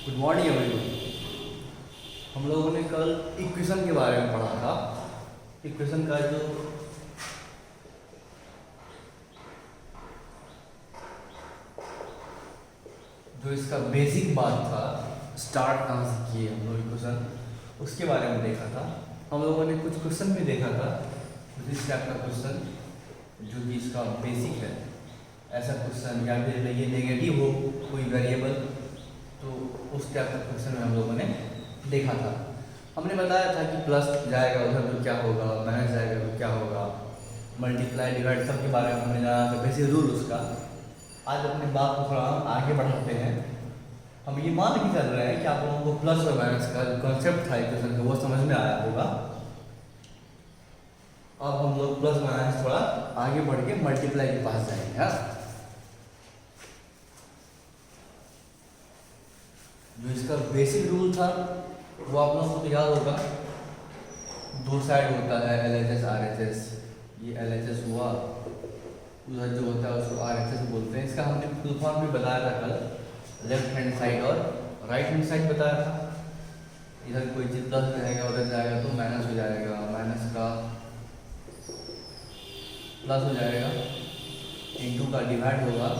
Good morning everyone. हम लोगों ने कल इक्वेशन के बारे में पढ़ा था। इक्वेशन का जो इसका बेसिक बात था, स्टार्ट कहाँ से किए हम लोग इक्वेशन, उसके बारे में देखा था। हम लोगों ने कुछ क्वेश्चन भी देखा था, इस टाइप का क्वेश्चन जो कि इसका बेसिक है। ऐसा क्वेश्चन या फिर ये नेगेटिव हो कोई वेरिएबल, तो उस टाइप का क्वेश्चन हम लोगों ने देखा था। हमने बताया था कि प्लस जाएगा उधर तो क्या होगा, माइनस जाएगा तो क्या होगा, मल्टीप्लाई डिवाइड सब के बारे में हमने जाना था, बेसिक रूल उसका। आज अपनी बात को थोड़ा आगे बढ़ाते हैं। हम ये मान के चल रहे हैं कि आप लोगों को प्लस और माइनस का जो कॉन्सेप्ट था इक्वेशन का वो समझ में आया होगा। अब हम लोग प्लस माइनस थोड़ा आगे बढ़ के मल्टीप्लाई के पास जाएंगे। हाँ, जो इसका बेसिक रूल था वो आप लोगों को तो याद होगा। दो साइड होता है LHS RHS। ये LHS हुआ, उधर जो होता है उसको RHS बोलते हैं। इसका हमने फुल फॉर्म भी बताया था कल, लेफ्ट हैंड साइड और राइट हैंड साइड बताया था। इधर कोई चीज प्लस जाएगा उधर जाएगा तो माइनस हो जाएगा, माइनस का प्लस हो जाएगा, इनटू का डिवाइड होगा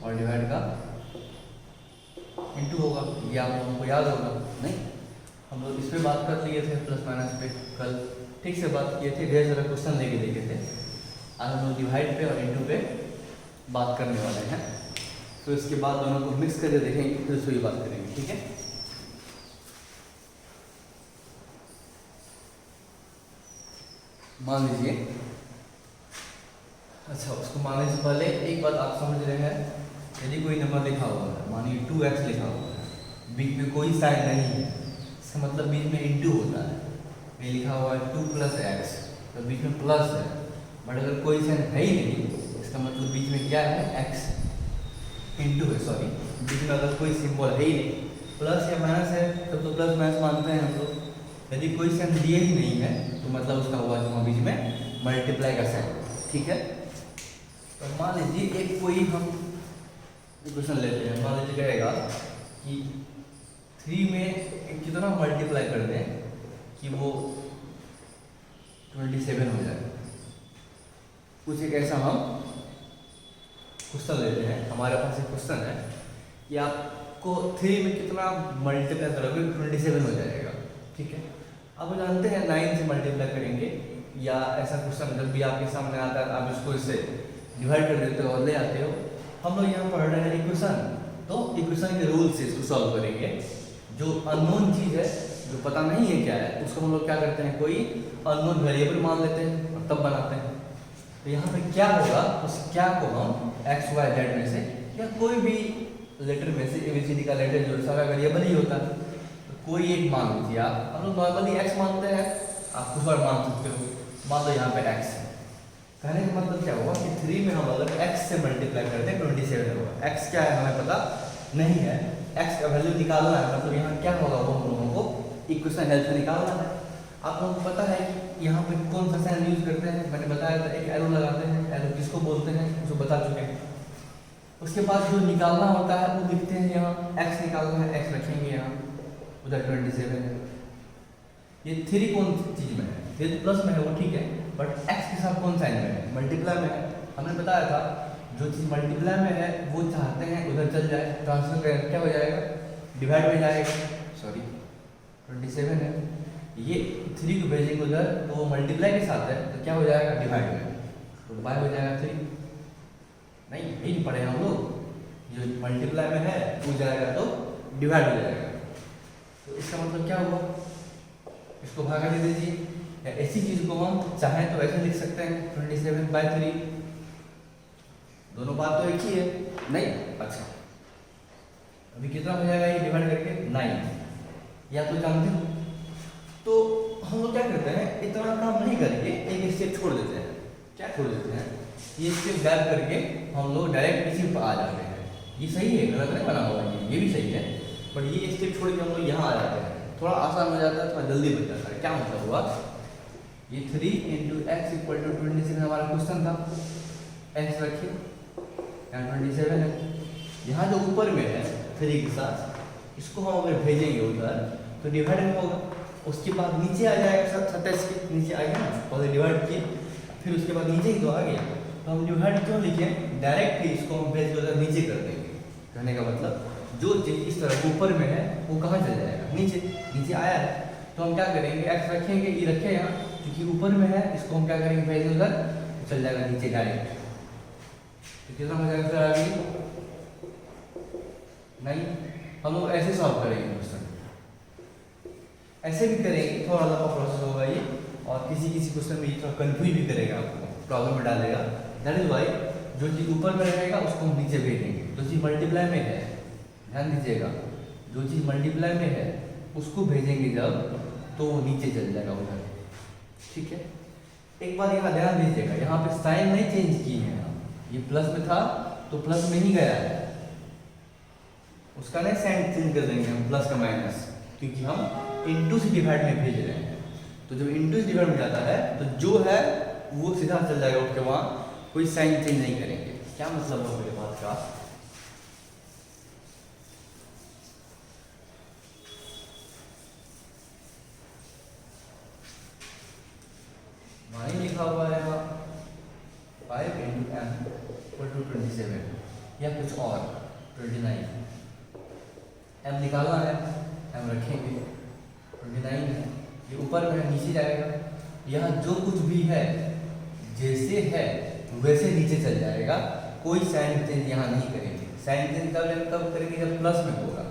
और डिवाइड का इनटू होगा। ये आप लोगों को याद होगा नहीं? हम लोग इस पे बात कर लिए थे, प्लस माइनस पे कल ठीक से बात किए थे, ढेर सारा क्वेश्चन लेके देखे थे। आज हम लोग डिवाइड पे और इनटू पे बात करने वाले हैं। तो इसके बाद दोनों को मिक्स करके देखेंगे, फिर उसकी बात करेंगे, ठीक है? मान लीजिए, अच्छा उसको मानने से पहले एक बात आप समझ रहे हैं। यदि कोई नंबर लिखा हुआ है, मानिए 2x लिखा हुआ है, बीच में कोई साइन नहीं है, इसका मतलब बीच में इंटू होता है। ये लिखा हुआ है 2 + x, तो बीच में प्लस है, बट अगर कोई साइन है ही नहीं, इसका मतलब बीच में क्या है, x इंटू है। सॉरी, बीच में अगर कोई सिंबल है ही नहीं, प्लस या माइनस है तब तो प्लस माइनस मानते हैं हम लोग। यदि कोई साइन दिए ही नहीं है तो मतलब उसका हुआ जो बीच में मल्टीप्लाई का साइन, ठीक है? तो मान लीजिए एक कोई हम इक्वेशन लेते हैं। मान लीजिए कहेगा कि 3 में कितना मल्टीप्लाई कर दें कि वो 27 हो जाए। कुछ एक ऐसा हम क्वेश्चन लेते हैं। हमारे पास एक क्वेश्चन है कि आपको 3 में कितना मल्टीप्लाई करोगे 27 हो जाएगा, ठीक है? आप जानते हैं 9 से मल्टीप्लाई करेंगे, या ऐसा क्वेश्चन जब भी आपके सामने आता है आप इसको इससे डिवाइड कर देते हो और ले आते हो। हम लोग यहाँ पढ़ रहे हैं इक्वेशन, तो इक्वेशन के रूल से इसको सॉल्व करेंगे। जो अननोन चीज़ है, जो पता नहीं है क्या है, उसको हम लोग क्या करते हैं, कोई अननोन वेरिएबल मान लेते हैं और तब बनाते हैं। तो यहाँ पे क्या होगा, उस क्या को हम XYZ में से या कोई भी लेटर में से, ABCD का लेटर जो सारा वेरिएबल ही होता है, तो कोई एक मान लीजिए आप। हम लोग नॉर्मली x मानते हैं, आप कुछ और मान सकते हो। मान लो यहाँ पे x है। कहने का मतलब क्या हुआ कि 3 में हम अगर x से मल्टीप्लाई करते हैं 27 होगा। x क्या है हमें पता नहीं है, x का वैल्यू निकालना है, मतलब यहाँ क्या होगा वो हम लोगों को इक्वेशन हेल्प से निकालना है। आप लोगों को पता है कि यहाँ पे कौन सा साइन यूज करते हैं, मैंने बताया था, एक एरो लगाते हैं। एरो किसको बोलते हैं उसको बता चुके हैं। उसके बाद जो निकालना होता है वो लिखते हैं यहाँ, x निकालना है, x रखेंगे यहाँ, उधर 27 है। ये 3 कौन चीज में है, ये तो प्लस में है वो ठीक है, बट x के साथ कौन साइन में है, मल्टीप्लाई में है। हमने बताया था जो चीज़ मल्टीप्लाई में है वो चाहते हैं उधर चल जाए, ट्रांसफर करें क्या हो जाएगा, डिवाइड में जाएगा। सॉरी 27 है, ये 3 को भेजेंगे उधर तो वो मल्टीप्लाई के साथ है तो क्या हो जाएगा, डिवाइड में, तो बाय हो जाएगा 3। नहीं यही नहीं पढ़े हम लोग, जो मल्टीप्लाई में है वो जाएगा तो डिवाइड हो जाएगा। तो इसका मतलब क्या हुआ, इसको भागा दे दीजिए। ऐसी चीज को हम चाहें तो ऐसे लिख सकते हैं 27/3। दोनों बात तो एक ही है नहीं? अच्छा अभी कितना हो जाएगा ये डिवाइड करके 9, या तो जानते हो। तो हम लोग क्या करते हैं, इतना काम नहीं करके एक स्टेप छोड़ देते हैं। क्या छोड़ देते हैं, ये स्टेप गैप करके हम लोग डायरेक्ट इसी पर आ जाते हैं। ये सही है, गलत नहीं बना हुआ, ये भी सही है, बट ये स्टेप छोड़ के हम लोग यहाँ आ जाते हैं। थोड़ा आसान हो जाता है, थोड़ा जल्दी बन जाता है। क्या मतलब हुआ, ये 3 × x = 27 हमारा क्वेश्चन था। x रखिए, यहाँ 27 है। यहाँ जो ऊपर में है 3 के साथ इसको हम अगर भेजेंगे उधर तो डिवाइड में होगा, उसके बाद नीचे आ जाएगा, 27 के नीचे आ गया ना, पहले डिवाइड किए फिर उसके बाद नीचे ही तो आ गया, तो हम डिवाइड क्यों लिखे, डायरेक्ट ही इसको हम भेज के उधर नीचे कर देंगे। कहने का मतलब जो चीज़ इस तरह ऊपर में है वो कहाँ चल जाएगा, नीचे। नीचे आया है तो हम क्या करेंगे, एक्स रखेंगे, ये रखे यहाँ क्योंकि ऊपर में है, इसको हम क्या करेंगे, भेज उधर चल जाएगा नीचे डायरेक्ट। तो कितना हो जाएगा फिर आगे, नहीं हम लोग ऐसे सॉल्व करेंगे क्वेश्चन, ऐसे भी करेंगे, थोड़ा लंबा प्रोसेस होगा ये, और किसी किसी क्वेश्चन में ये थोड़ा कंफ्यूज भी करेगा, आपको प्रॉब्लम में डालेगा। दैट इज वाई जो चीज़ ऊपर में रहेगा उसको हम नीचे भेजेंगे, जो चीज़ मल्टीप्लाई में है, ध्यान दीजिएगा, जो चीज़ मल्टीप्लाई में है उसको भेजेंगे जब तो वो नीचे चल जाएगा उधर, ठीक है। एक बार यहाँ ध्यान दीजिएगा, यहाँ पे साइन नहीं चेंज की है, ये प्लस में था तो प्लस में ही गया है, उसका नहीं साइन चेंज कर देंगे हम, प्लस का माइनस, क्योंकि हम इनटू से डिवाइड में भेज रहे हैं। तो जब इनटू से डिवाइड में जाता है तो जो है वो सीधा चल जाएगा उठ के, वहाँ कोई साइन चेंज नहीं करेंगे। क्या मतलब है मेरे बात का, मानी लिखा हुआ है यहाँ 5 इंटू एम इक्वल टू 27 या कुछ और 29, एम निकालना है, एम रखेंगे 29 है, ये ऊपर में नीचे जाएगा, यहाँ जो कुछ भी है जैसे है वैसे नीचे चल जाएगा, कोई साइन चेंज यहाँ नहीं करेंगे। साइन चेंज कब करेंगे, जब प्लस में होगा,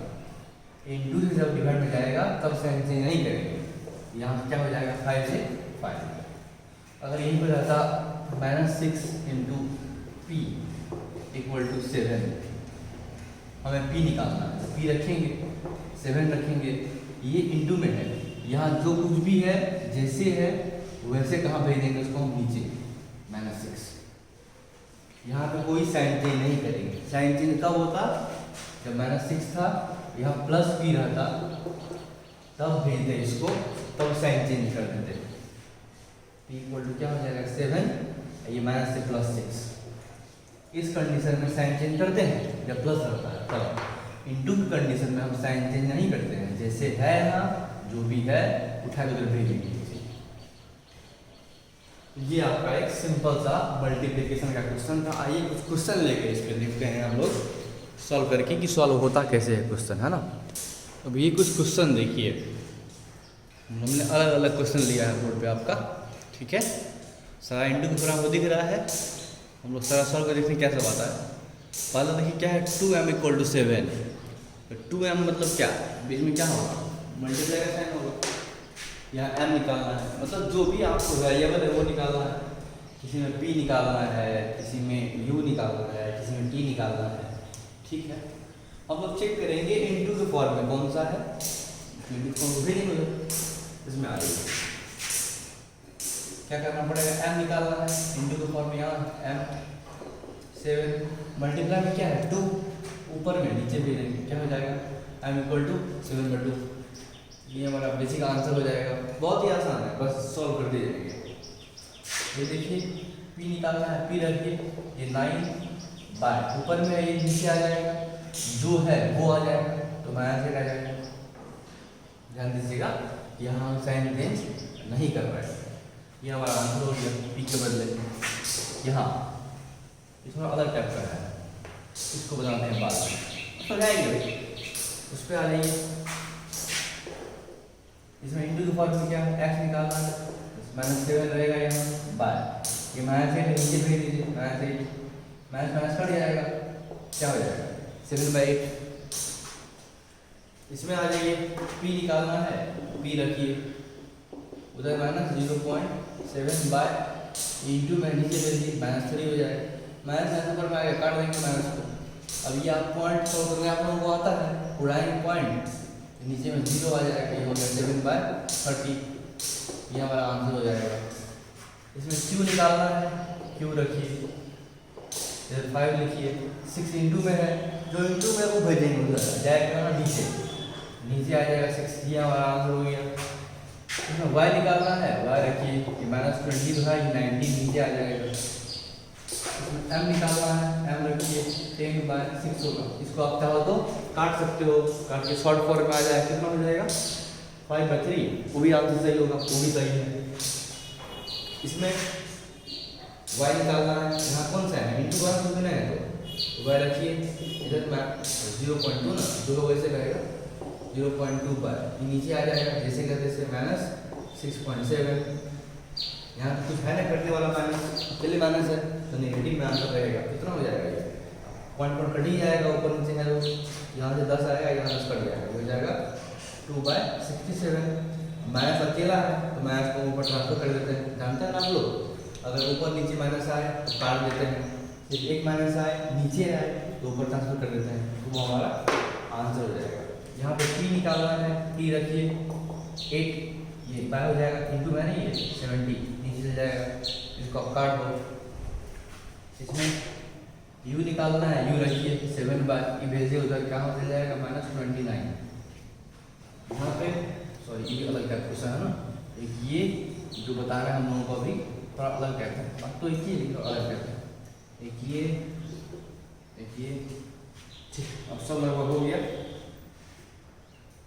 इनटू से जब डिवाइड में जाएगा तब साइन चेंज नहीं करेंगे। यहाँ क्या हो जाएगा, 5 से 5। अगर यहीं पर रहता -6 इंटू पी इक्वल टू 7, हमें पी निकालना है, पी रखेंगे 7 रखेंगे, ये इंटू में है, यहाँ जो कुछ भी है जैसे है वैसे कहाँ भेजेंगे उसको हम, नीचे -6। यहाँ पे कोई साइन चेंज नहीं करेंगे। साइन चेंज कब होता, जब -6 था, यहाँ प्लस पी रहता तब भेजते इसको, तब साइन चेंज कर देते। पी इक्वल टू क्या हो जाएगा 7, ये माइनस से +6। इस कंडीशन में साइन चेंज करते हैं जब प्लस रहता है तब। इनटू की कंडीशन में हम साइन चेंज नहीं करते हैं, जैसे है यहाँ जो भी है उठा कर भेजेंगे। ये आपका एक सिंपल सा मल्टीप्लिकेशन का क्वेश्चन था। आइए कुछ क्वेश्चन लेके इस पर देखते हैं हम लोग सॉल्व करके कि सॉल्व होता कैसे है क्वेश्चन, है ना। अब ये कुछ क्वेश्चन देखिए, हमने अलग अलग क्वेश्चन लिया है बोर्ड पे आपका, ठीक है। सारा इंटू की तरह वो दिख रहा है, हम लोग सारा सॉल्व कर देखते हैं क्या सब आता है। पहले देखिए क्या है, 2m इक्वल टू 7। तो 2m मतलब क्या, बीच में क्या होगा, मल्टीप्लाई का साइन होगा। यहाँ m निकालना है, मतलब जो भी आपको वेरिएबल है वो निकालना है। किसी में p निकालना है, किसी में u निकालना है, किसी में t निकालना है, ठीक है। हम लोग चेक करेंगे इंटू के फॉर्म में कौन सा है, इंटू के फॉर्म को भेजेंगे इसमें आ जाएगा। क्या करना पड़ेगा, m निकालना है, इंटू के फॉर्म में यहाँ m 7, मल्टीप्लाई में क्या है 2, ऊपर में नीचे भेजेंगे, क्या हो जाएगा m इक्वल टू 7/2। ये हमारा बेसिक आंसर हो जाएगा, बहुत ही आसान है, बस सॉल्व कर दिए जाएंगे। ये देखिए p निकालना है, p रखिए, ये 9/, ऊपर में ये नीचे आ जाएगा, जो है वो आ जाएगा, तो माइनस 8 आ जाएगा। ध्यान दीजिएगा यहाँ हम साइन चेंज नहीं कर रहे हैं, ये हमारा आंसर हो गया p के बदले। यहाँ ये थोड़ा अलग टाइप का है, इसको बताते हैं बाद में, तो जाएंगे उस पर आ जाइए। इसमें इंटू के फॉर्म में क्या है, x निकालना है, -7 रहेगा यहाँ बाय, ये -8 नीचे भेज दीजिए, -8 माइनस कट जाएगा, क्या हो जाएगा 7/8। इसमें आ जाइए, p निकालना है, p रखिए उधर -0.7 इंटू में नीचे भेजिए, -3 हो जाएगा, माइनस पर में आएगा, काट देंगे माइनस को। अब ये आप पॉइंट सॉल्व करने आप लोगों को आता है, उड़ाएंगे पॉइंट, नीचे में 0 आ जाएगा, ये हो गया 7/30, ये हमारा आंसर हो जाएगा। इसमें q निकालना है, q रखिए, इधर 5 लिखिए, 6 इंटू में है, जो इंटू में वो भेजेंगे उधर जाएगा नीचे, नीचे आ जाएगा 6, ये हमारा आंसर हो गया। इसमें y निकालना है, y रखिए, ये -20 है, ये 19 नीचे आ जाएगा। एम निकालना है, एम रखिए 10/6 होगा। इसको आप चाहो तो काट सकते हो, काट के शॉर्ट फॉर्म में आ जाए, कितना हो जाएगा 5/3। वो भी आंसर सही होगा, वो भी सही है। इसमें y निकालना है, यहाँ कौन सा है इंटू वन तो नहीं है, तो y रखिए इधर मैं 0.2 ना, जो वैसे रहेगा 0.2 नीचे आ जाएगा, जैसे का जैसे -6.7। यहाँ कुछ है ना कटने वाला माइनस, चलिए माइनस है तो नेगेटिव में आंसर रहेगा, कितना हो जाएगा ये पॉइंट कट ही जाएगा, ऊपर नीचे है तो यहाँ से 10 आएगा, यहाँ 10 कट जाएगा, हो जाएगा 2/67। माइनस अकेला है तो माइनस को ऊपर ट्रांसफर कर देते हैं, जानते हैं ना आप लोग, अगर ऊपर नीचे माइनस आए तो काट देते हैं, सिर्फ एक माइनस आए नीचे आए तो ऊपर ट्रांसफर कर देते हैं, तो वो हमारा आंसर हो जाएगा। यहाँ पे p निकालना है, p रखिए 8, ये बाय हो जाएगा इंटू है नहीं, ये 70 नीचे से जाएगा, इसको आप काट दो। इसमें u निकालना है, u रखिए 7/, भेजिए उधर, कहाँ चल जाएगा -29। यहाँ पे सॉरी ये अलग टाइप क्वेश्चन है ना, एक ये जो बता रहे हैं हम लोगों को अभी थोड़ा अलग टाइप है, अब तो एक ही लिखो अलग टाइप है, एक ये ठीक, अब सब लगभग हो गया,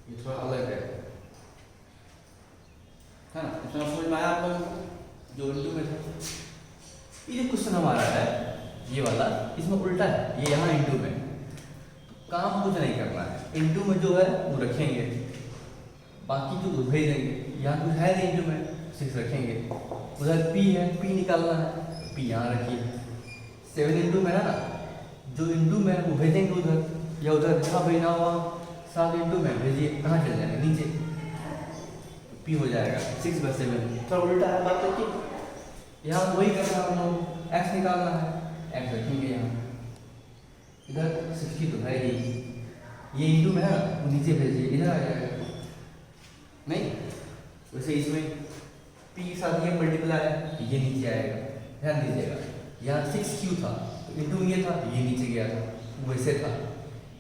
ये थोड़ा अलग है ना, इतना समझ में आया आप लोगों को जो इंटू में था। ये जो क्वेश्चन हमारा है ये वाला, इसमें उल्टा है, ये यहाँ इंटू में, काम कुछ नहीं करना है, इंटू में जो है वो रखेंगे, बाकी जो भेज देंगे, यहाँ कुछ है नहीं इंटू में 6 रखेंगे, उधर p है, p निकालना है, p यहाँ रखिए 7 इंटू में है ना, जो इंटू में है वो भेजेंगे उधर, या उधर जहाँ भेजना हुआ 7 इंटू में भेजिए, कहाँ चल जाएंगे नीचे, p हो जाएगा 6/7। थोड़ा उल्टा है बात, देखिए यहाँ वही करना है हम लोग, x निकालना है, x रखेंगे यहाँ, इधर 60 तो है ही, ये इंटू में है ना, वो नीचे भेजिए, इधर आ जाएगा नहीं, वैसे इसमें p के साथ ये मल्टीप्लाई है, ये नीचे आएगा, ध्यान दीजिएगा, यहाँ 6q था तो इंटू ये था, ये नीचे गया था, वैसे था,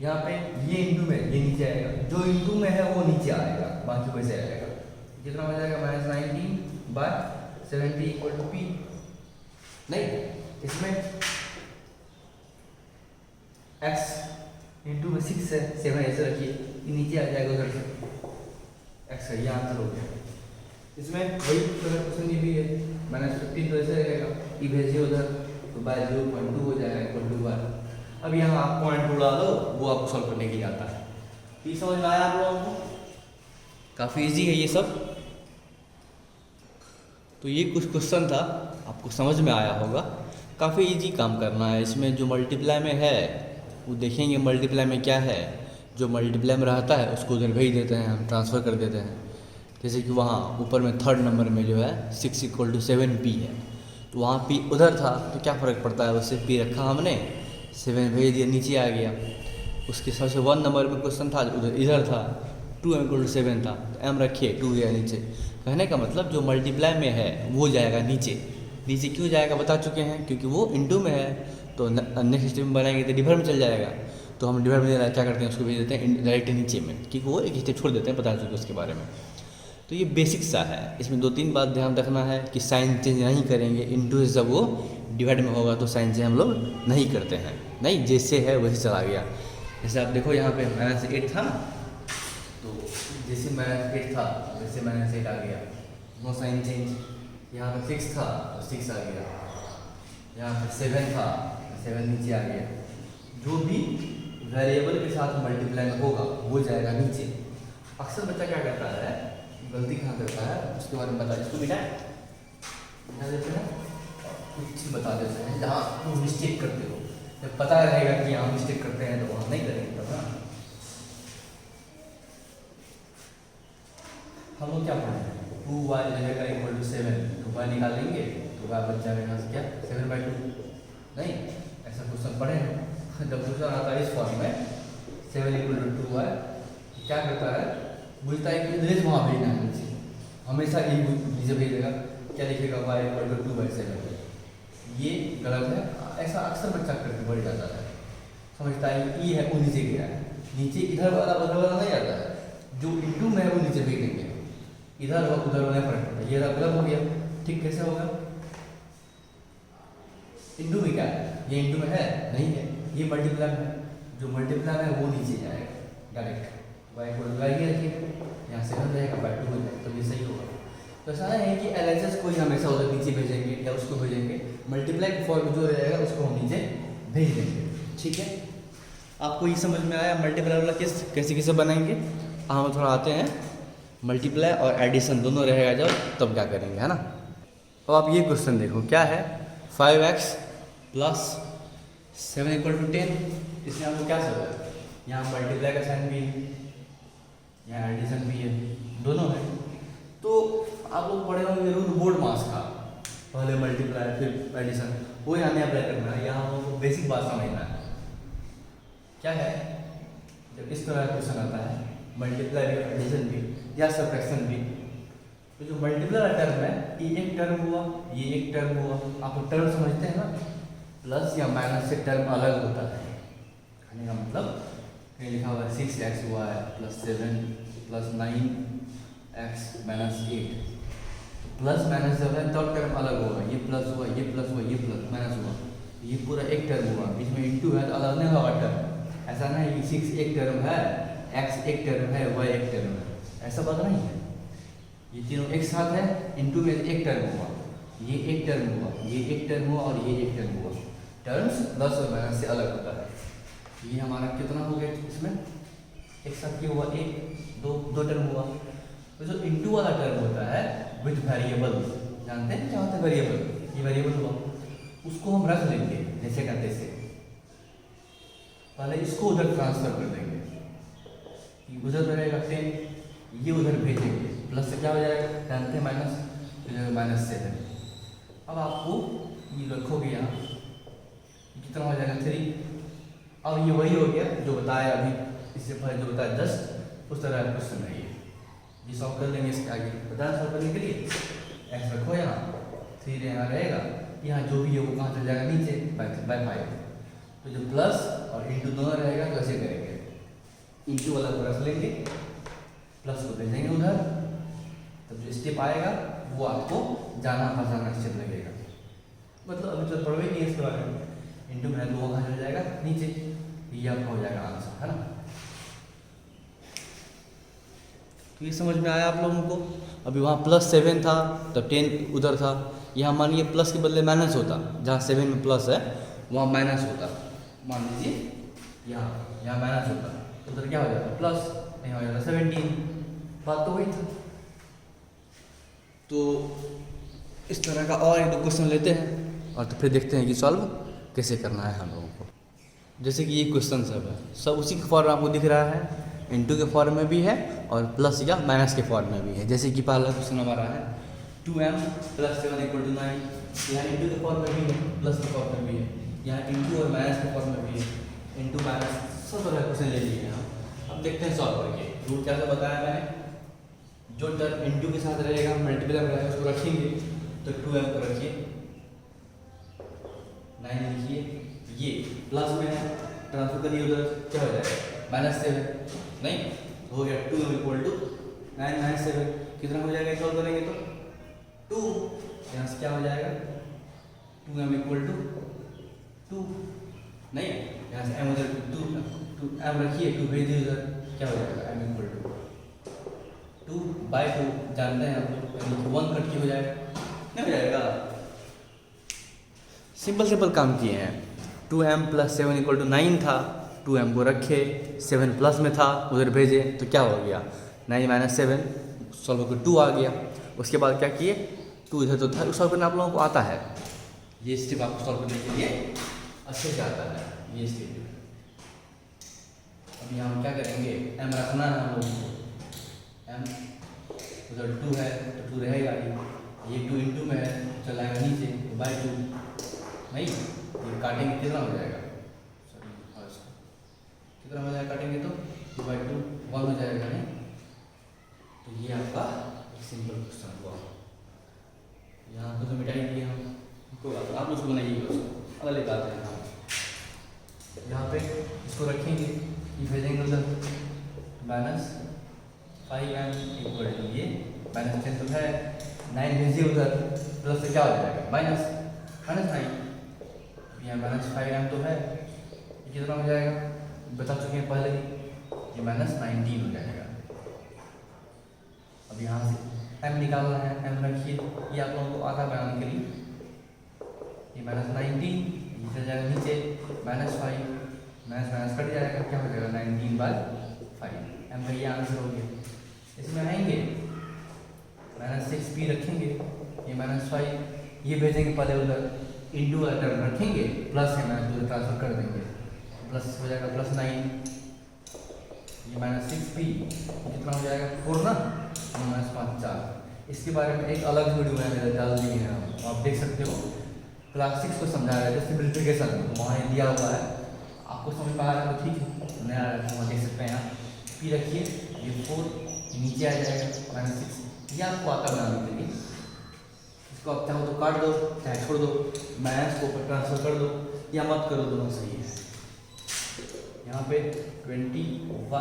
यहाँ पे ये इंटू में ये नीचे आएगा, जो इंटू में है वो नीचे आएगा, बाकी वैसे आएगा, कितना हो जाएगा -19/70 = p। नहीं, इसमें x इंटू में 6 है, 7 ऐसे रखिए, ये नीचे आ जाएगा उधर से, x है, ये आंसर हो गया। इसमें वही क्वेश्चन ये भी है, -15 तो ऐसे रहेगा, ई भेजिए उधर तो बाय 0.2 हो जाएगा =1। अब यहाँ आप पॉइंट उड़ा दो, वो आपको सॉल्व करने के लिए आता है। ये समझ में आया आप लोगों को? काफ़ी इजी है ये सब। तो ये कुछ क्वेश्चन था, आपको समझ में आया होगा, काफ़ी इजी काम करना है। इसमें जो मल्टीप्लाई में है वो देखेंगे, मल्टीप्लाई में क्या है, जो मल्टीप्लाई में रहता है उसको उधर भेज देते हैं, हम ट्रांसफ़र कर देते हैं। जैसे कि वहाँ ऊपर में 3rd नंबर में जो है 6 = 7p है, तो वहाँ p उधर था तो क्या फ़र्क पड़ता है, उससे p रखा हमने, 7 भेज दिया, नीचे आ गया। उसके सबसे 1 नंबर में क्वेश्चन था उधर, इधर था 2m = 7 था, तो m रखिए 2 गया नीचे। कहने का मतलब जो मल्टीप्लाई में है वो जाएगा नीचे। नीचे क्यों जाएगा बता चुके हैं, क्योंकि वो इंटू में है, तो नेक्स्ट स्टेप में बनाएंगे तो डिवाइड में चल जाएगा, तो हम डिवाइड में क्या करते हैं, उसको भेज देते हैं डायरेक्ट नीचे में, क्योंकि वो एक स्टेप छोड़ देते हैं, बता चुके उसके बारे में। तो ये बेसिक सा है। इसमें 2-3 बात ध्यान रखना है कि साइन चेंज नहीं करेंगे, इंटू से जब वो डिवाइड में होगा तो साइन चेंज हम लोग नहीं करते हैं, नहीं जैसे है वैसे चला गया। जैसे आप देखो यहाँ पे -8 था ना, तो जैसे -8 था वैसे -8 आ गया, नो साइन चेंज। यहाँ पे 6 था तो 6 आ गया, यहाँ पे 7 था 7 नीचे आ गया। जो भी वेरिएबल के साथ मल्टीप्लाई होगा वो जाएगा नीचे। अक्सर बच्चा क्या करता है, गलती कहाँ करता है उसके बारे में बता, इसको बिना देते हैं कुछ बता देते हैं जहाँ तुम मिस्टेक करते हो, जब पता रहेगा कि यहाँ मिस्टेक करते हैं तो वहाँ नहीं करेंगे तब ना। हम लोग क्या पढ़े, 2y = 7, तो y निकालेंगे तो y बच जाएगा यहाँ से क्या 7/2, नहीं ऐसा क्वेश्चन पढ़े हैं। जब क्वेश्चन आता है इस फॉर्म में 7 = 2y, क्या करता है, बुझता है कि रेज वहाँ भेजना है नीचे, हमेशा यही नीचे भेजेगा, क्या लिखेगा y = 2/7। ये गलत है, ऐसा अक्सर बच्चा करके बढ़ जाता है, समझता है ई है वो नीचे गया है, नीचे इधर वाला उधर वाला नहीं आता है, जो इंटू में है वो नीचे भेज देंगे, इधर और उधर वाला फर्क पड़ता है। ये गलत हो गया, ठीक कैसे होगा, इंटू में क्या है ये इंटू में है नहीं है, ये मल्टीप्लाई है, जो मल्टीप्लाई है वो नीचे जाएगा डायरेक्ट, वाई को वाई ही रखिए, यहाँ 7 रहेगा बाई 2 हो जाएगा, तो ये सही होगा। तो ऐसा है कि LHS को ही हमेशा उधर नीचे भेजेंगे या उसको भेजेंगे, मल्टीप्लाई के फॉर्म जो रहेगा उसको हम नीचे भेज देंगे। ठीक है, आपको ये समझ में आया मल्टीप्लाई वाला केस कैसे कैसे बनाएंगे। हम थोड़ा आते हैं मल्टीप्लाई और एडिशन दोनों रहेगा जब, तब क्या करेंगे, है ना। तो आप ये क्वेश्चन देखो क्या है, 5x प्लस 7 = 10, इसमें आपको क्या सब है, यहाँ मल्टीप्लाई का साइन भी है, यहाँ एडिशन भी है, दोनों है। तो आप लोग पढ़े होंगे रूट बोर्ड मास का, पहले मल्टीप्लाई फिर एडिशन, वो यहाँ हमें अप्लाई करना है, यहाँ हमको बेसिक बात समझना है। क्या है, जब इस तरह का क्वेश्चन आता है मल्टीप्लाई भी एडिशन भी या सब्ट्रैक्शन भी, तो जो मल्टीप्लाई वाला टर्म है ये एक टर्म हुआ, ये एक टर्म हुआ, आप टर्म समझते हैं ना, प्लस या माइनस से टर्म अलग होता है, कहने का मतलब कहीं लिखा हुआ है 6x हुआ है plus 7 plus 9x minus 8, plus minus जब है तो टर्म अलग होगा, ये प्लस हुआ, ये प्लस हुआ, ये प्लस माइनस हुआ, ये पूरा एक टर्म हुआ, बीच में इंटू है तो अलग नहीं होगा टर्म। ऐसा नहीं कि 6 एक टर्म है, x एक टर्म है, y एक टर्म है, ऐसा बात नहीं है। ये तीनों एक साथ है, इंटू में एक टर्म हुआ, ये एक टर्म हुआ, ये एक टर्म हुआ और ये एक टर्म हुआ, टर्म्स प्लस और माइनस से अलग होता है। ये हमारा कितना हो गया, इसमें एक साथ क्या हुआ, एक दो टर्म हुआ। तो जो इंटू वाला टर्म होता है विथ वेरिएबल, जानते हैं क्या होता है वेरिएबल, ये वेरिएबल हुआ, उसको हम रख लेंगे जैसे का तैसे, पहले इसको उधर ट्रांसफर कर देंगे, उधर रहेगा 10, ये उधर भेजेंगे, प्लस से क्या हो जाएगा, जानते हैं माइनस, तो जाएगा -7। अब आपको ये रखोगे यहाँ, कितना हो जाएगा 3। अब ये वही हो गया जो बताया अभी, इससे पहले जो बताया 10, उस तरह का क्वेश्चन है ये सॉल्व कर लेंगे। इसके आगे बताया सॉल्व करने के लिए, x रखो यहाँ, 3 यहाँ रहेगा, यहाँ जो भी है वो कहाँ चल जाएगा नीचे बाय 5। तो जो प्लस और इंटू दोनों रहेगा तो ऐसे करेंगे, इंटू वाला को रख लेंगे, प्लस को भेजेंगे उधर, तब जो स्टेप आएगा वो आपको जाना पहचाना स्टेप लगेगा, मतलब अभी तो पढ़वे नहीं इसके बारे में, इंटू में दो कहाँ चल जाएगा नीचे, ये आपका हो जाएगा आंसर, है ना। तो ये समझ में आया आप लोगों को। अभी वहाँ +7 था तब 10 उधर था, यहाँ मानिए प्लस के बदले माइनस होता, जहाँ 7 में प्लस है वहाँ माइनस होता, मान लीजिए यहाँ माइनस होता, तो उधर क्या हो जाता प्लस, यहाँ हो जाता 17, बात तो वही था। तो इस तरह का और एक दो क्वेश्चन लेते हैं और तो फिर देखते हैं कि सॉल्व कैसे करना है हम लोगों को। जैसे कि ये क्वेश्चन सब है, सब उसी के फॉर्म आपको दिख रहा है, इंटू के फॉर्म में भी है और प्लस या माइनस के फॉर्म में भी है। जैसे कि पहला क्वेश्चन हमारा है 2m + 7 = 9, यहाँ इंटू के फॉर्म में भी है, प्लस के फॉर्म में भी है, यहाँ इंटू और माइनस के फॉर्म में भी है, इंटू माइनस सब तरह क्वेश्चन ले लिए यहाँ। अब देखते हैं सॉल्व करके। रूल क्या बताया मैंने, जो टर्म इंटू के साथ रहेगा मल्टीप्लाई में रहेगा उसको रखेंगे, तो 2m को रखिए, 9 लिखिए, ये प्लस में है ट्रांसफर करिए उधर, क्या हो जाएगा -7, नहीं हो गया 2m = 9 - 7, कितना हो जाएगा सॉल्व करेंगे तो 2, यहाँ से क्या हो जाएगा 2m = 2, नहीं यहाँ से m उधर 2 m रखिए, 2 भेज दीजिए उधर, क्या हो जाएगा m = 2/2, जानते हैं हम लोग 1 कट के हो जाएगा, नहीं हो जाएगा। सिंपल काम किए हैं। 2m + 7 = 9 था, 2m को रखे, 7 प्लस में था उधर भेजे, तो क्या हो गया 9 - 7 सॉल्व करके 2 आ गया। उसके बाद क्या किए, 2 इधर तो था, सॉल्व करना आप लोगों को आता है, ये स्टेप आपको सॉल्व करने के लिए अच्छे से आता है ये स्टेप। अभी हम क्या करेंगे, m रखना है हम लोगों को, m उधर 2 है तो 2 रहेगा, ये 2 इंटू में है चला जाएगा नीचे, तो /2, नहीं ये काटेंगे कितना हो जाएगा, कितना हो जाएगा काटेंगे तो 2/2 1 हो जाएगा, नहीं। तो ये आपका सिंपल क्वेश्चन हुआ। यहाँ तो मिटाई दिए हम, कोई बात आप उसको बनाइए क्वेश्चन, अगले बात है यहाँ पे इसको रखेंगे, ये भेजेंगे उधर -5m = ये -10 तो है, 9 भेजिए उधर, प्लस से क्या हो जाएगा -9, यहाँ -5m तो है, ये कितना हो जाएगा बता चुके हैं पहले ही, ये -19 हो जाएगा। अब यहाँ से m निकालना है, m रखिए, ये आप लोगों को आता बनाने के लिए, ये -19 ये चल जाएगा नीचे, -5 माइनस कट जाएगा, क्या हो जाएगा 19/5, m का ये आंसर हो गया। इसमें आएंगे -6p रखेंगे, ये -5 ये भेजेंगे पहले उधर, इंटू टर्म रखेंगे, प्लस है उधर ट्रांसफर कर देंगे, प्लस हो जाएगा +9, ये -6p कितना हो जाएगा 4 ना, -5 4। इसके बारे में एक अलग वीडियो मैंने डाल दी है, आप देख सकते हो, क्लास 6 को समझा रहे थे सिंप्लीफिकेशन, वहाँ दिया हुआ है, आपको समझ में आ रहा है तो ठीक है, नया वहाँ देख सकते हैं आप। p रखिए, ये 4 नीचे आ जाएगा -6, ये आपको आता बनाने के लिए, इसको आप चाहो तो काट दो चाहे छोड़ दो, माइनस को ऊपर ट्रांसफर कर दो या मत करो, दोनों सही है। यहाँ पे 20y 8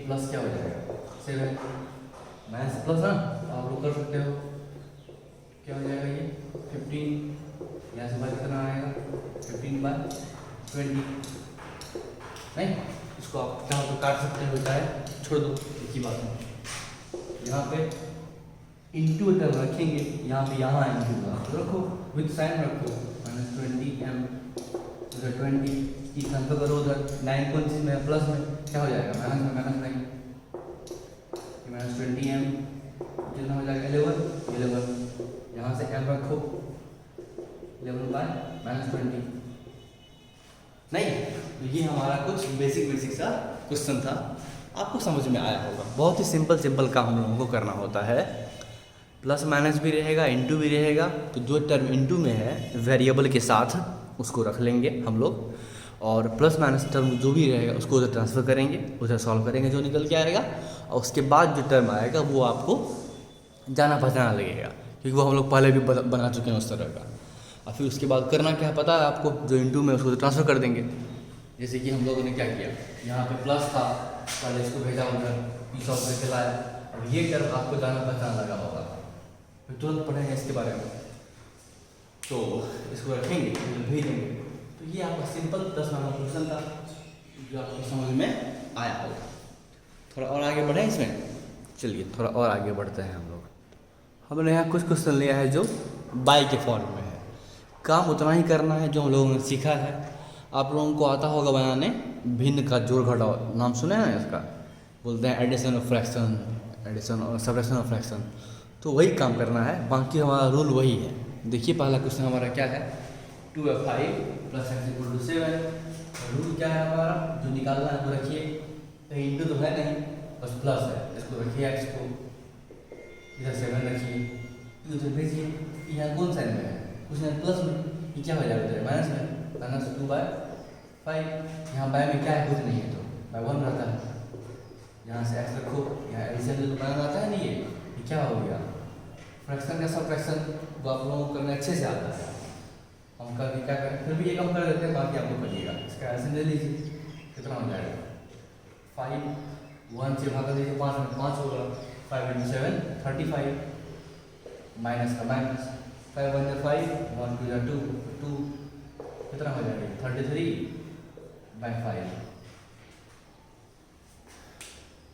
प्लस क्या हो जाएगा 7, माइनस प्लस ना आप लोग कर सकते हो, क्या हो जाएगा ये 15, यहाँ से बाय कितना आएगा 15/20, नहीं इसको आप चाहो तो काट सकते हो चाहे छोड़ दो, एक ही बात है। यहाँ पे इंटू टर्म रखेंगे, यहाँ पे यहाँ इंटू रखो, विद साइन रखो, -20m उधर 20 की ट्रांसफर करो उधर, 9 कौन चीज़ में प्लस में, क्या हो जाएगा माइनस में -9, -20m कितना हो जाएगा 11, यहाँ से m रखो 11/-20, नहीं तो ये हमारा कुछ बेसिक सा क्वेश्चन था, आपको समझ में आया होगा। बहुत ही सिंपल काम हम लोगों को करना होता है, प्लस माइनस भी रहेगा, इंटू भी रहेगा, तो जो टर्म इंटू में है वेरिएबल के साथ उसको रख लेंगे हम लोग, और प्लस माइनस टर्म जो भी रहेगा उसको उधर ट्रांसफ़र करेंगे, उधर सॉल्व करेंगे जो निकल के आएगा, और उसके बाद जो टर्म आएगा वो आपको जाना पहचाना लगेगा, क्योंकि वो हम लोग पहले भी बना चुके हैं उस तरह का। और फिर उसके बाद करना क्या पता है आपको, जो इंटू में उसको ट्रांसफ़र कर देंगे। जैसे कि हम लोगों ने क्या किया, यहाँ पे प्लस था, पहले इसको भेजा उधर, पीस ऑफ करके लाया, अब ये टर्म आपको जाना पहचाना लगा होगा, फिर तुरंत पढ़ेंगे इसके बारे में, तो इसको रखेंगे फिर भेजेंगे। तो ये आपका सिंपल 10 नंबर क्वेश्चन था जो आपको समझ में आया होगा। थोड़ा और आगे बढ़ें इसमें, चलिए थोड़ा और आगे बढ़ते हैं हम लोग। हमने यहाँ कुछ क्वेश्चन लिया है जो बाई के फॉर्म में है, काम उतना ही करना है जो हम लोगों ने सीखा है। आप लोगों को आता होगा बनाने भिन्न का जोड़ घटाव, नाम सुने हैं इसका, बोलते हैं एडिशन ऑफ फ्रैक्शन, एडिशन और सबट्रैक्शन ऑफ फ्रैक्शन, तो वही काम करना है, बाकी हमारा रूल वही है। देखिए पहला क्वेश्चन हमारा क्या है, 2f5 + x = 7, रूल क्या है हमारा जो निकालना है वो रखिए, कहीं इंटू तो है नहीं बस प्लस है, इसको रखिए x को, इधर 7 रखिए, इधर भेजिए, यहाँ कौन साइन में है कुछ नहीं प्लस में, ये क्या हो जाएगा इधर माइनस में, -2/5, यहाँ बाय में क्या है कुछ नहीं है तो बाय 1 रहता है, यहाँ से x रखो, यहाँ एडिशन जो बनाना आता है नहीं ये क्या हो गया फ्रैक्शन का सबट्रैक्शन, वो आप लोगों को करने अच्छे से आता है, हम करके क्या करें फिर भी ये कम कर देते हैं, बाकी आप लोग करिएगा। इसका एडिशन ले लीजिए, कितना हो जाएगा 5, 1 से भाग दीजिए 5 में 5 होगा, 5 × 7 35, माइनस का माइनस, 5 × 1 5, 1 × 2 2, कितना हो जाएगा 33/5।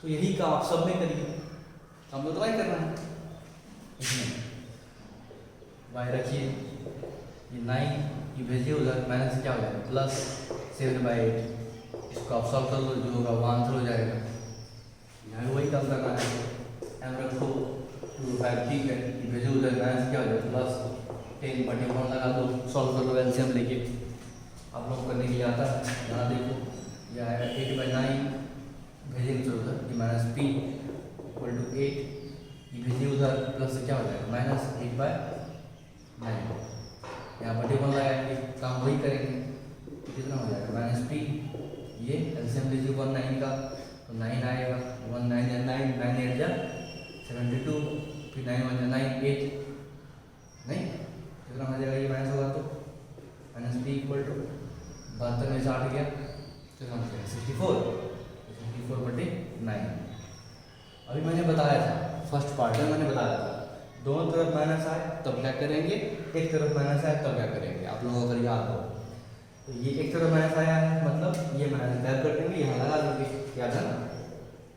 तो यही काम आप सब में करिए, हम लोग तो करना है, इसमें y रखिए, ये 9 ये भेजिए उधर, माइनस क्या हो जाएगा +7/8, इसको आप सॉल्व कर लो, जो होगा वो आंसर हो जाएगा। यहाँ वही काम करना है, m रखो 2 5 ठीक है, ये भेजिए उधर, माइनस क्या हो जाएगा +10/1 लगा दो, सॉल्व कर लो एलसीएम लेके, आप लोग करने के लिए आता है। यहाँ देखो यह आएगा 8/9, भेजिए उधर, ये -p = 8, ये भेजिए उधर, प्लस से क्या हो जाएगा -8/9, यहाँ पर टेबल लगाएंगे, काम वही करेंगे, कितना हो जाएगा -p, ये एलसीएम लीजिए 1 9 का, तो 9 आएगा, 1 9 या 9 9 8 जा 72, फिर 9 1 9 8, नहीं कितना हो जाएगा ये माइनस होगा तो -p = 72 में से 8 गया, कितना हो जाएगा 64/9। अभी मैंने बताया था फर्स्ट पार्ट में, मैंने बताया था दोनों तरफ माइनस आए तब क्या करेंगे, एक तरफ माइनस आए तब क्या करेंगे, आप लोगों को अगर याद हो तो ये एक तरफ माइनस आया है मतलब ये माइनस बैक कर देंगे, यहाँ लगा देंगे, याद है ना।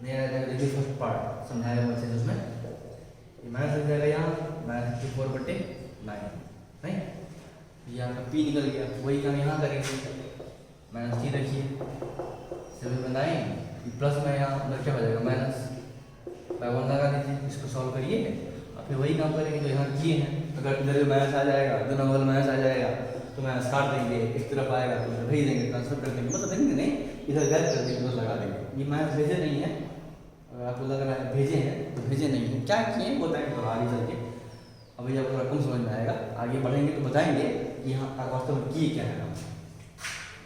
नहीं आया जाएगा, देखिए फर्स्ट पार्ट समझाया हुआ है उसमें, ये माइनस हो जाएगा यहाँ -54/9, नहीं ये आपका पी निकल गया, वही काम यहाँ करेंगे, -3 रखिए 7/9 प्लस में यहाँ अंदर क्या हो जाएगा -1 लगा दीजिए, इसको सॉल्व करिए और फिर वही काम करेंगे जो यहाँ किए हैं। अगर इधर माइनस आ जाएगा, दोनों बगल माइनस आ जाएगा तो माइनस काट देंगे, एक तरफ आएगा तो उधर भेज देंगे, ट्रांसफर कर देंगे, मतलब देंगे नहीं, इधर गैप कर देंगे, उधर लगा देंगे। ये माइनस भेजे नहीं है, अगर आपको लग रहा है भेजे हैं तो भेजे नहीं है, क्या किए बताएंगे तो आगे चल के, अभी जब रकम समझ में आएगा आगे बढ़ेंगे तो बताएंगे कि यहाँ वास्तव में किए क्या है, हम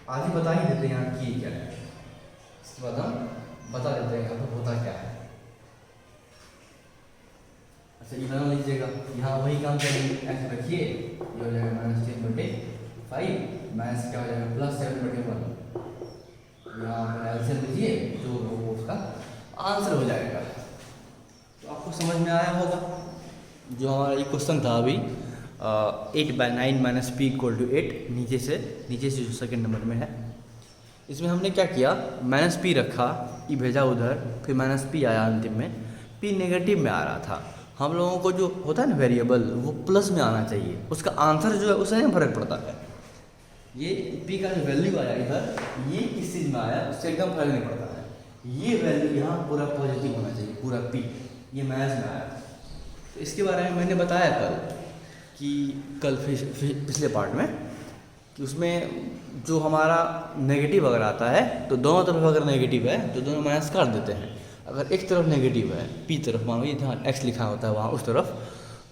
आज ही बता ही देते हैं यहाँ किए क्या है, इसके बाद हम बता देते हैं यहाँ पर होता क्या है। अच्छा ये बना लीजिएगा, यहाँ वही काम करेंगे, ऐसे रखिए, ये हो जाएगा -10/5 माइनस क्या हो जाएगा +7/1, यहाँ पर एलसीएम लीजिए जो उसका आंसर हो जाएगा। तो आपको समझ में आया होगा जो हमारा ये क्वेश्चन था अभी 8/9 - p = 8, नीचे से जो सेकंड नंबर में है, इसमें हमने क्या किया, -p रखा, ई भेजा उधर, फिर -p आया अंतिम में, p नेगेटिव में आ रहा था। हम लोगों को जो होता है ना वेरिएबल वो प्लस में आना चाहिए, उसका आंसर जो है उससे नहीं फर्क पड़ता है। ये p का जो वैल्यू आया इधर, ये किस चीज़ में आया उससे एकदम फर्क नहीं पड़ता है, ये वैल्यू यहाँ पूरा पॉजिटिव होना चाहिए, पूरा p, ये मैथ्स में आया। तो इसके बारे में मैंने बताया कल पिछले पार्ट में कि उसमें जो हमारा नेगेटिव अगर आता है तो दोनों तरफ अगर नेगेटिव है तो दोनों माइनस कर देते हैं, अगर एक तरफ नेगेटिव है p तरफ, मान लीजिए जहाँ x लिखा होता है वहाँ उस तरफ,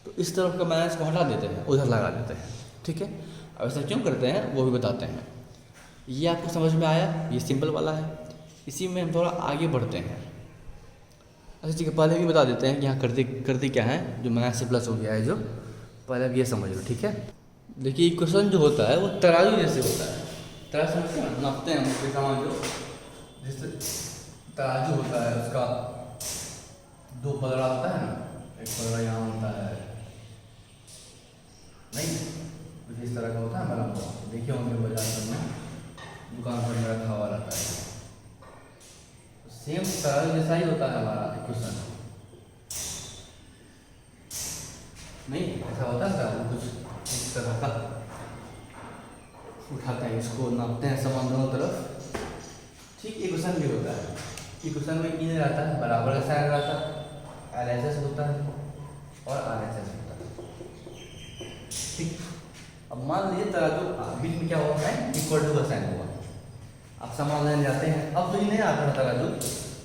तो इस तरफ का माइनस को हटा देते हैं, उधर लगा देते हैं, ठीक है। अब ऐसा क्यों करते हैं वो भी बताते हैं। ये आपको समझ में आया, ये सिंपल वाला है। इसी में हम थोड़ा आगे बढ़ते हैं। अच्छा ठीक है, पहले भी बता देते हैं कि यहाँ करते क्या है, जो माइनस से प्लस हो गया है जो, पहले अब ये समझ लो, ठीक है। देखिए इक्वेशन जो होता है वो तराजू जैसे होता है, तराजू समझते हैं, नापते हैं उसके सामान जो, जैसे तराजू होता है उसका 2 पलड़ा होता है ना, एक पलड़ा यहाँ होता है, नहीं कुछ इस तरह का होता है हमारा, देखिए होंगे बाजार में दुकान पर में रखा हुआ रहता है, सेम तराजू जैसा ही होता है हमारा इक्वेशन, नहीं ऐसा होता है कुछ इस तरह का, उठाते हैं इसको, नापते हैं सामान दोनों तरफ, ठीक इक्वेशन भी होता है। इक्वेशन में इन रहता है, बराबर का साइन रहता है, LHS होता है और RHS होता है, ठीक। अब मान लीजिए तराजू बीच में क्या होता है, इक्वल टू का साइन हुआ, आप सामान लेने जाते हैं, अब तो ये नहीं आता था तराजू,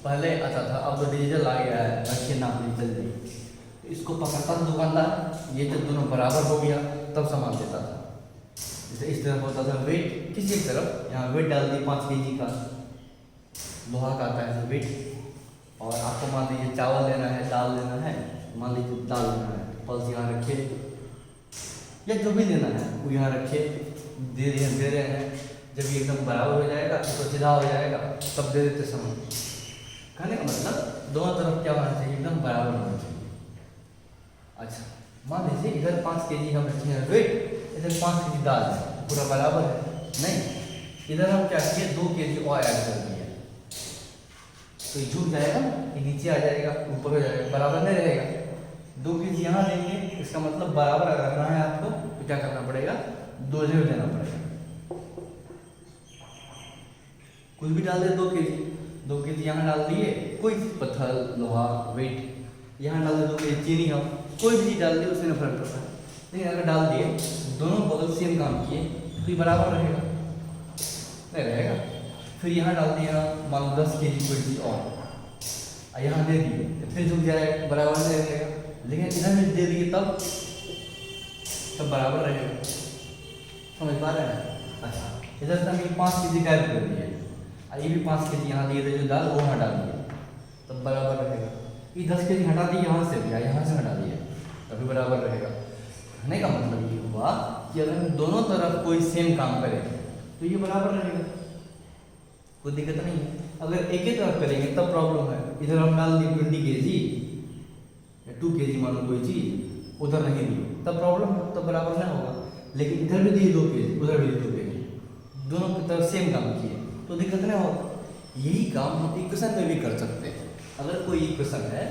पहले आता था, अब तो डिजिटल आ गया है, रखिए नाप लीजिए जल्दी, तो इसको पकड़ता था दुकानदार, ये जब दोनों बराबर हो गया तब सामान देता था। जैसे इस तरफ होता था वेट, किसी एक तरफ यहाँ वेट डाल दिए 5 kg का, लोहा का आता है वेट, और आपको मान लीजिए चावल लेना है, दाल लेना है, मान लीजिए दाल लेना है, पल्स यहाँ रखे, या जो भी लेना है वो यहाँ रखे, दे रहे हैं, जब ये एकदम बराबर हो जाएगा तो सीधा हो जाएगा, तब दे देते सामान। कहने का मतलब दोनों तरफ क्या होना चाहिए, एकदम बराबर होना चाहिए। अच्छा मान लीजिए इधर 5 kg हम रखे हैं वेट, इधर 5 kg दाल है, पूरा बराबर है, नहीं इधर हम क्या किए 2 kg और ऐड कर दिए, तो ये झुक जाएगा, ये नीचे आ जाएगा, ऊपर हो जाएगा, बराबर नहीं रहेगा। 2 kg यहाँ देंगे, इसका मतलब बराबर अगर रखना है आपको तो क्या करना पड़ेगा, 2 जगह देना पड़ेगा, कुछ भी डाल दे 2 kg यहाँ डाल दिए, कोई पत्थर लोहा वेट यहाँ डाल दे, 2 kg चीनी हम कोई भी चीज़ डाल दिए उससे फर्क पड़ता है, लेकिन अगर डाल दिए दोनों बगल सेम काम किए तो ये बराबर रहेगा, नहीं रहेगा। फिर यहाँ डाल दिया मान लो 10 kg कोई चीज़ और यहाँ दे दिए तो फिर झुक जाएगा, बराबर नहीं रहेगा, लेकिन इधर भी दे दिए तब बराबर रहेगा, समझ पा रहे हैं। अच्छा इधर से हम 5 kg गायब कर दिए, ये भी 5 kg यहाँ दिए थे जो दाल वो हटा दिए, तब बराबर रहेगा। ये 10 kg हटा दिए यहाँ से भी, यहाँ से हटा दिए तभी बराबर रहेगा। कहने का मतलब ये हुआ कि अगर हम दोनों तरफ कोई सेम काम करें तो ये बराबर रहेगा, कोई दिक्कत नहीं है। अगर एक ही तरफ करेंगे तब प्रॉब्लम है। इधर हम डाल दिए 20 kg या 2 kg मानो कोई चीज़, उधर नहीं दी, तब प्रॉब्लम, तब बराबर नहीं होगा। लेकिन इधर भी दिए 2 पेज, उधर भी 2 पेज, दोनों की तरफ सेम काम किए तो दिक्कत नहीं होगा। यही काम हम इक्वेशन में भी कर सकते हैं। अगर कोई इक्वेशन है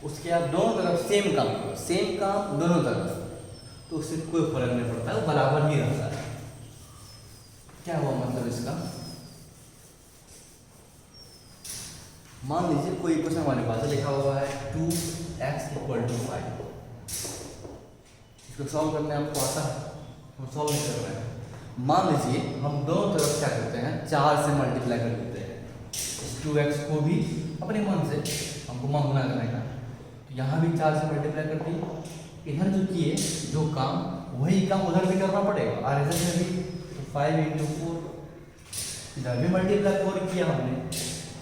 उसके आप दोनों तरफ सेम काम करो, सेम काम दोनों तरफ, तो उससे कोई फर्क नहीं पड़ता, वो बराबर ही रहता है। क्या हुआ मतलब इसका? मान लीजिए कोई इक्वेशन हमारे पास लिखा हुआ है 2x = 5। इसको सॉल्व करने आपको आता है? हम सॉल्व नहीं कर रहे हैं। मान लीजिए हम दोनों तरफ क्या करते हैं, 4 से मल्टीप्लाई कर देते हैं। इस 2x को भी अपने मन से हमको मन गुना करने का, तो यहाँ भी 4 से मल्टीप्लाई कर दिए। इधर जो किए जो काम, वही काम उधर भी करना पड़ेगा। और इधर में भी तो 5 × 4, इधर भी मल्टीप्लाई 4 किया हमने,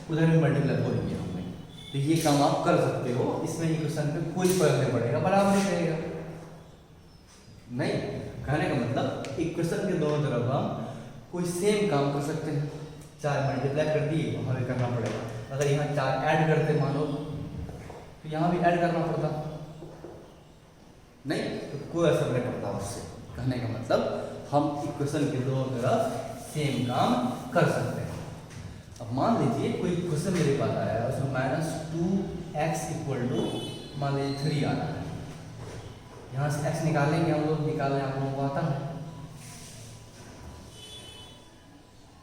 उधर भी मल्टीप्लाई 4 किया हमने। तो ये काम आप कर सकते हो, इसमें इक्वेशन पे कोई फर्क नहीं पड़ेगा, बराबर ही रहेगा। नहीं, कहने का मतलब इक्वेशन के दोनों तरफ हम कोई सेम काम कर सकते हैं। 4 मल्टीप्लाई कर दिए, वहाँ भी करना पड़ेगा। अगर यहाँ 4 ऐड करते मानो, तो यहाँ भी ऐड करना पड़ता, नहीं तो कोई असर नहीं पड़ता उससे। कहने का मतलब हम इक्वेशन के दोनों तरफ सेम काम कर सकते हैं। अब मान लीजिए कोई क्वेश्चन मेरे पास आया है, उसमें -2x = मान लीजिए 3 आ रहा है। यहाँ से x निकालेंगे हम लोग, निकालने आप लोगों को आता है,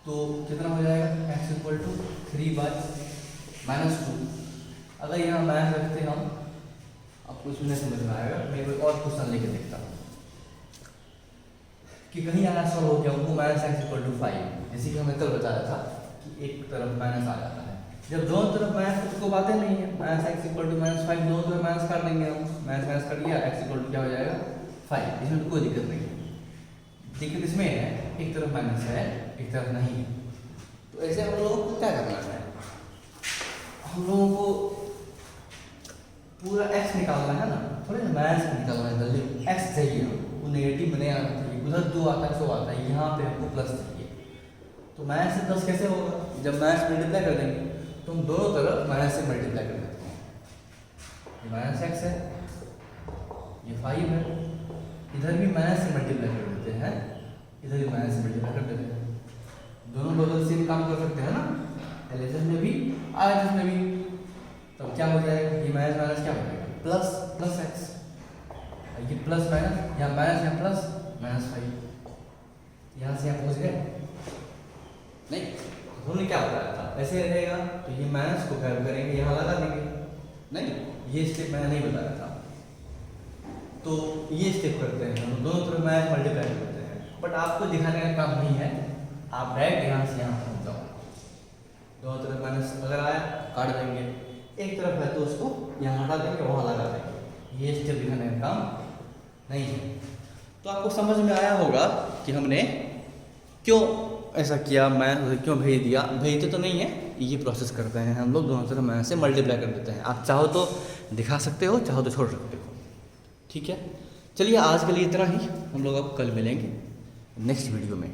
तो कितना हो जाएगा, x = 3/-2। अगर यहाँ माइनस रखते हम, आपको इसमें नहीं समझ में आएगा, मैं कोई और क्वेश्चन लेके देखता हूँ कि कहीं आया सॉल्व हो गया, उनको -x = 5, जैसे कि हमें कल बताया था कि एक तरफ माइनस आ जाता है। जब दोनों तरफ माइनस, तो कोई बातें नहीं है, -x = -5, दोनों तरफ माइनस कर देंगे हम, माइनस कर लिया, x = क्या हो जाएगा 5। इसमें तो कोई दिक्कत नहीं है। दिक्कत इसमें है एक तरफ माइनस है, एक तरफ नहीं है। तो ऐसे हम लोगों को क्या करना है, हम लोगों को पूरा x निकालना है ना, थोड़े ना माइनस निकालना है, जल्दी x चाहिए, वो नेगेटिव में नहीं आना चाहिए। उधर 2 आता है, 100 आता है, यहाँ पे हमको प्लस चाहिए। तो माइनस से 10 कैसे होगा? जब माइनस मल्टीप्लाई कर देंगे तो हम दोनों तरफ माइनस से मल्टीप्लाई कर देते हैं। ये -x है, ये 5 है, इधर भी माइनस से मल्टीप्लाई कर देते हैं, इधर भी माइनस से मल्टीप्लाई कर देते हैं। दोनों बगल से काम कर सकते हैं ना, एलएचएस में भी आरएचएस में भी। तब क्या हो जाएगा, ये माइनस माइनस क्या हो जाएगा, प्लस x, ये प्लस माइनस, यहाँ माइनस, यहाँ प्लस, -5। यहाँ से यहाँ पहुँच गए नहीं, हमने क्या बताया था, ऐसे रहेगा तो ये माइनस को कैल करेंगे, यहाँ लगा देंगे। नहीं, ये स्टेप मैंने नहीं बताया था, तो ये स्टेप करते हैं हम, दोनों तरफ माइनस मल्टीप्लाई करते हैं। बट आपको दिखाने का काम नहीं है, आप डायरेक्ट यहाँ से यहाँ पहुँच जाओ। दोनों तरफ माइनस अगर आया काट देंगे, एक तरफ है तो उसको यहाँ हटा देंगे, वहाँ लगा देंगे। ये स्टेप दिखाने का काम नहीं है। तो आपको समझ में आया होगा कि हमने क्यों ऐसा किया, मैं क्यों भेज दिया। भेजते तो नहीं है, ये प्रोसेस करते हैं हम लोग, दोनों तरफ माइनस से मल्टीप्लाई कर देते हैं। आप चाहो तो दिखा सकते हो, चाहो तो छोड़ सकते हो, ठीक है। चलिए आज के लिए इतना ही, हम लोग अब कल मिलेंगे नेक्स्ट वीडियो में।